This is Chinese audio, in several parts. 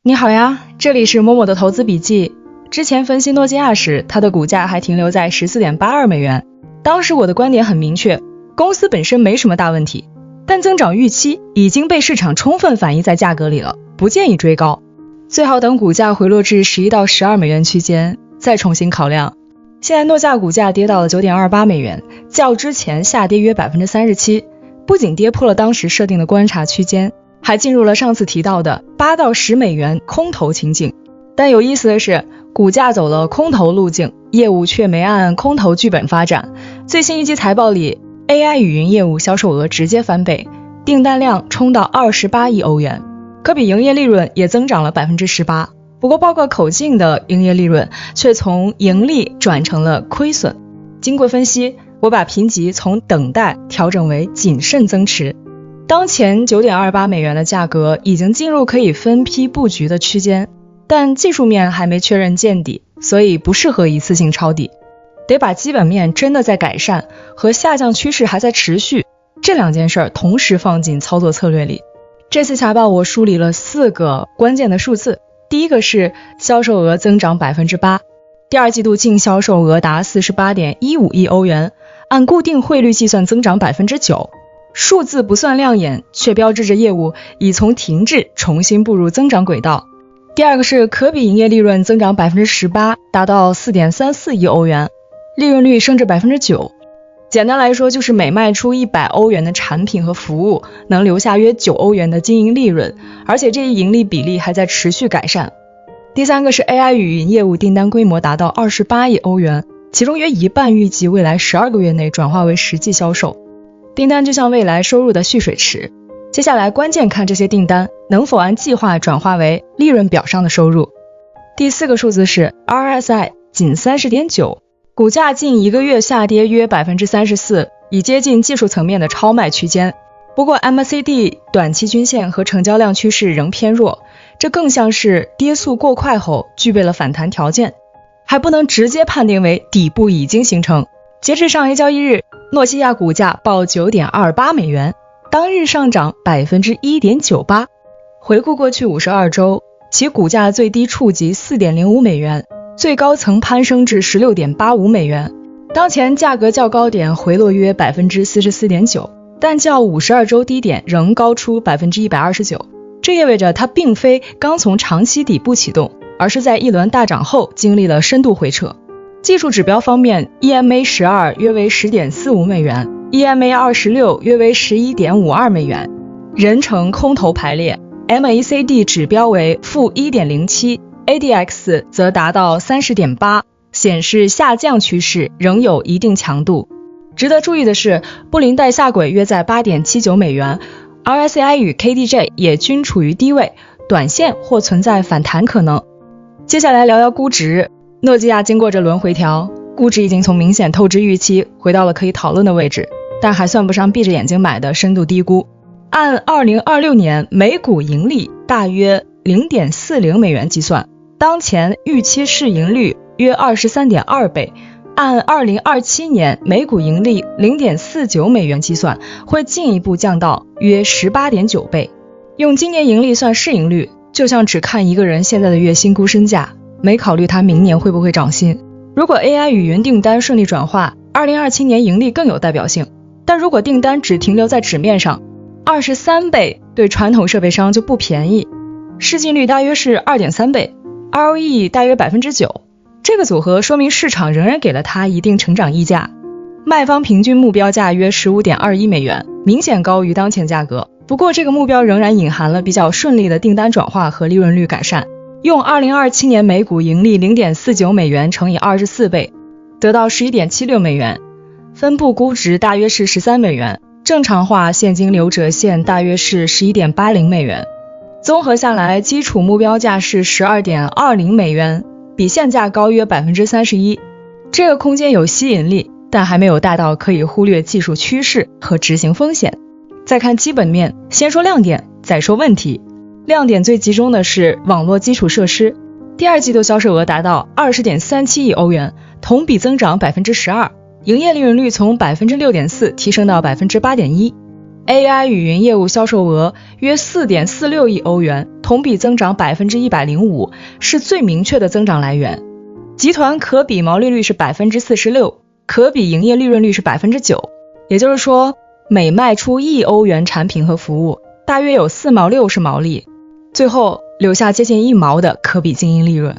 你好呀，這裡是某某的投資筆記。之前分析諾基亞時，它的股價還停留在 14.82 美元。當時我的觀點很明確，公司本身沒什麼大問題，但增長預期已經被市場充分反映在價格裡了，不建議追高。最好等股價回落至11到12美元區間，再重新考量。現在諾基亞股價跌到了 9.28 美元，較之前下跌約 37%， 不僅跌破了當時設定的觀察區間，還進入了上次提到的8到10美元空頭情境。但有意思的是，股價走了空頭路徑，業務卻沒按空頭劇本發展。最新一季財報裡 AI 語音業務銷售額直接翻倍，訂單量衝到28億歐元，可比營業利潤也增長了 18%。不過報告口徑的營業利潤卻從盈利轉成了虧損。經過分析，我把評級從等待調整為謹慎增持。當前 9.28 美元的價格已經進入可以分批布局的區間，但技術面還沒確認見底，所以不適合一次性抄底，得把基本面真的在改善和下降趨勢還在持續這兩件事同時放進操作策略裡。這次財報我梳理了4個關鍵的數字，第一個是銷售額增長 8%， 第二季度淨銷售額達 48.15 億歐元，按固定匯率計算增長 9%， 數字不算亮眼，卻標誌着業務已從停滯重新步入增長軌道。第二個是可比營業利潤增長 18%， 達到 4.34 億歐元，利潤率升至 9%。簡單來說，就是每賣出100歐元的產品和服務，能留下約9歐元的經營利潤，而且這一盈利比例還在持續改善。第三個是 AI 語音業務訂單規模達到28億歐元，其中約一半預計未來12個月內轉化為實際銷售。訂單就像未來收入的蓄水池，接下來關鍵看這些訂單能否按計劃轉化為利潤表上的收入。第四個數字是 RSI 僅 30.9， 股價近1個月下跌約 34%， 已接近技術層面的超賣區間。不過 MACD 短期均線和成交量趨勢仍偏弱，這更像是跌速過快後具備了反彈條件，還不能直接判定為底部已經形成。截至上一交易日，諾基亞股價報 9.28 美元，當日上漲 1.98%。 回顧過去52周，其股價最低觸及 4.05 美元，最高曾攀升至 16.85 美元。當前價格較高點回落約 44.9%， 但較52周低點仍高出 129%。 這意味着它並非剛從長期底部啟動，而是在一輪大漲後經歷了深度回撤。技術指標方面， EMA12 約為 10.45 美元， EMA26 約為 11.52 美元，仍呈空頭排列。 MACD 指標為 -1.07， ADX 則達到 30.8， 顯示下降趨勢仍有一定強度。值得注意的是，布林帶下軌約在 8.79 美元， RSI 與 KDJ 也均處於低位，短線或存在反彈可能。接下來聊聊估值。諾基亞經過這輪回調，估值已經從明顯透支預期回到了可以討論的位置，但還算不上閉着眼睛買的深度低估。按2026年每股盈利大約 0.40 美元計算，當前預期市盈率約 23.2 倍，按2027年每股盈利 0.49 美元計算，會進一步降到約 18.9 倍。用今年盈利算市盈率，就像只看一個人現在的月薪估身價，沒考慮他明年會不會漲薪。如果 AI 語音訂單順利轉化，2027年盈利更有代表性。但如果訂單只停留在紙面上，23倍對傳統設備商就不便宜，市淨率大約是 2.3 倍， ROE 大約 9%。 這個組合說明市場仍然給了它一定成長溢價。賣方平均目標價約 15.21 美元，明顯高於當前價格。不過這個目標仍然隱含了比較順利的訂單轉化和利潤率改善。用2027年每股盈利 0.49 美元乘以24倍，得到 11.76 美元，分部估值大約是13美元，正常化現金流折现大約是 11.80 美元。綜合下來，基礎目標價是 12.20 美元，比現價高約 31%。 這個空間有吸引力，但還沒有大到可以忽略技術趨勢和執行風險。再看基本面，先說亮點，再說問題。亮點最集中的是網絡基礎設施，第二季度銷售額達到 20.37 億歐元，同比增長 12%， 營業利潤率從 6.4% 提升到 8.1%。AI 語雲業務銷售額約 4.46 億歐元，同比增長 105%， 是最明確的增長來源。集團可比毛利率是 46%， 可比營業利潤率是 9%， 也就是說每賣出1歐元產品和服務，大約有4毛6是毛利，最後留下接近1毛的可比經營利潤。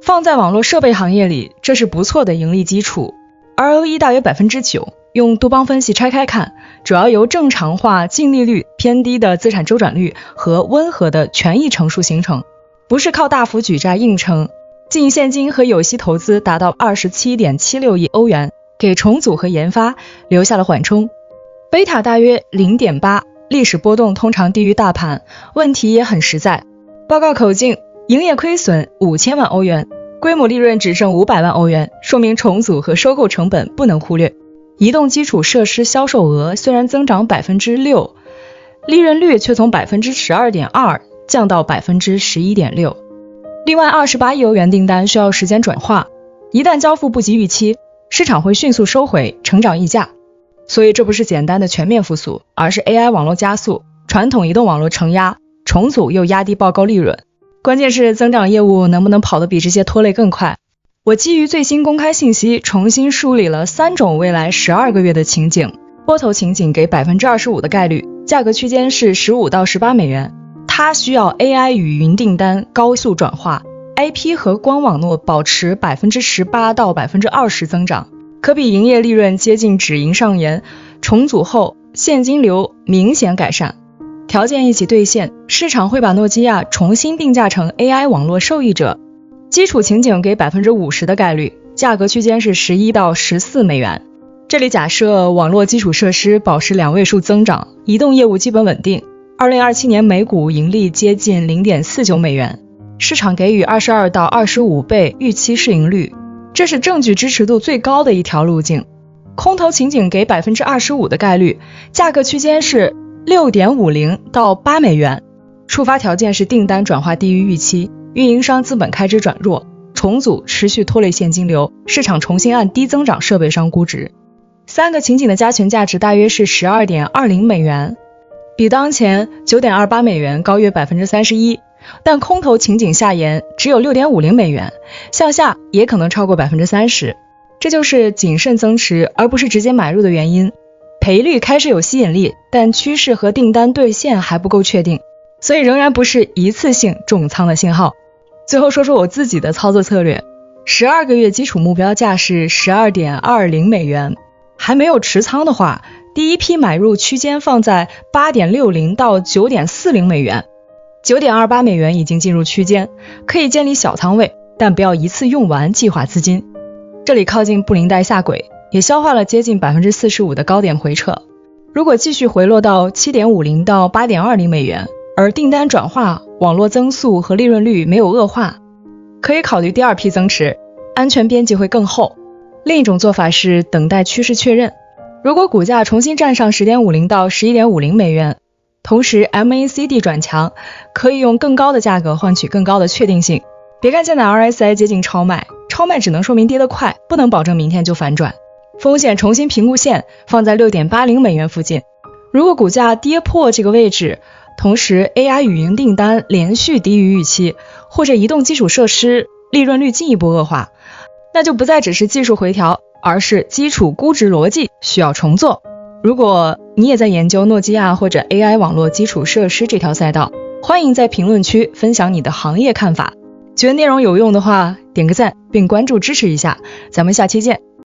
放在網絡設備行業裡，這是不錯的盈利基礎。ROE 大約 9%， 用杜邦分析拆開看，主要由正常化净利率、偏低的資產周轉率和溫和的權益乘數形成，不是靠大幅舉債硬撐。净現金和有息投資達到 27.76 億歐元，給重組和研發留下了緩衝。貝塔大約 0.8， 歷史波動通常低於大盤，問題也很實在。報告口徑，營業虧損5000萬歐元，規模利潤只剩500萬歐元，說明重組和收購成本不能忽略。移動基礎設施銷售額雖然增長 6%， 利潤率卻從 12.2% 降到 11.6%。另外28億歐元訂單需要時間轉化，一旦交付不及預期，市場會迅速收回，成長溢價。所以這不是簡單的全面復甦，而是 AI 網絡加速，傳統移動網絡承壓，重組又壓低報告利潤。關鍵是增長業務能不能跑得比這些拖累更快。我基於最新公開信息重新梳理了3種未來12個月的情景。波頭情景給 25% 的概率，價格區間是15到18美元。它需要 AI 與雲訂單高速轉化， IP 和光網絡保持 18% 到 20% 增長，可比營業利潤接近止盈上沿，重組後現金流明顯改善。條件一起兌現，市場會把諾基亞重新定價成 AI 網絡受益者。基礎情景給 50% 的概率，價格區間是11到14美元。這裡假設網絡基礎設施保持2位數增長，移動業務基本穩定。2027年每股盈利接近 0.49 美元，市場給予22到25倍預期市盈率，這是證據支持度最高的一條路徑。空頭情景給 25% 的概率，價格區間是 6.50 到8美元，觸發條件是訂單轉化低於預期，運營商資本開支轉弱，重組持續拖累現金流，市場重新按低增長設備商估值。3個情景的加權價值大約是 12.20 美元，比當前 9.28 美元高約 31%， 但空頭情景下沿只有 6.50 美元，向下也可能超過 30%。 這就是謹慎增持而不是直接買入的原因。賠率開始有吸引力，但趨勢和訂單兌現還不夠確定，所以仍然不是一次性重倉的信號。最後說說我自己的操作策略，12個月基礎目標價是 12.20 美元，還沒有持倉的話，第一批買入區間放在 8.60 到 9.40 美元， 9.28 美元已經進入區間，可以建立小倉位，但不要一次用完計劃資金。這裡靠近布林帶下軌，也消化了接近 45% 的高點回撤。如果繼續回落到 7.50 到 8.20 美元，而訂單轉化、網絡增速和利潤率沒有惡化，可以考慮第二批增持，安全邊際會更厚。另一種做法是等待趨勢確認，如果股價重新站上 10.50 到 11.50 美元，同時 MACD 轉強，可以用更高的價格換取更高的確定性。別看現在 RSI 接近超賣，超賣只能說明跌得快，不能保證明天就反轉。風險重新評估線放在 6.80 美元附近，如果股價跌破這個位置，同時 AI 語音訂單連續低於預期，或者移動基礎設施利潤率進一步惡化，那就不再只是技術回調，而是基礎估值邏輯需要重做。如果你也在研究諾基亞或者 AI 網絡基礎設施這條賽道，歡迎在評論區分享你的行業看法。覺得內容有用的話，點個讚並關注支持一下，咱們下期見。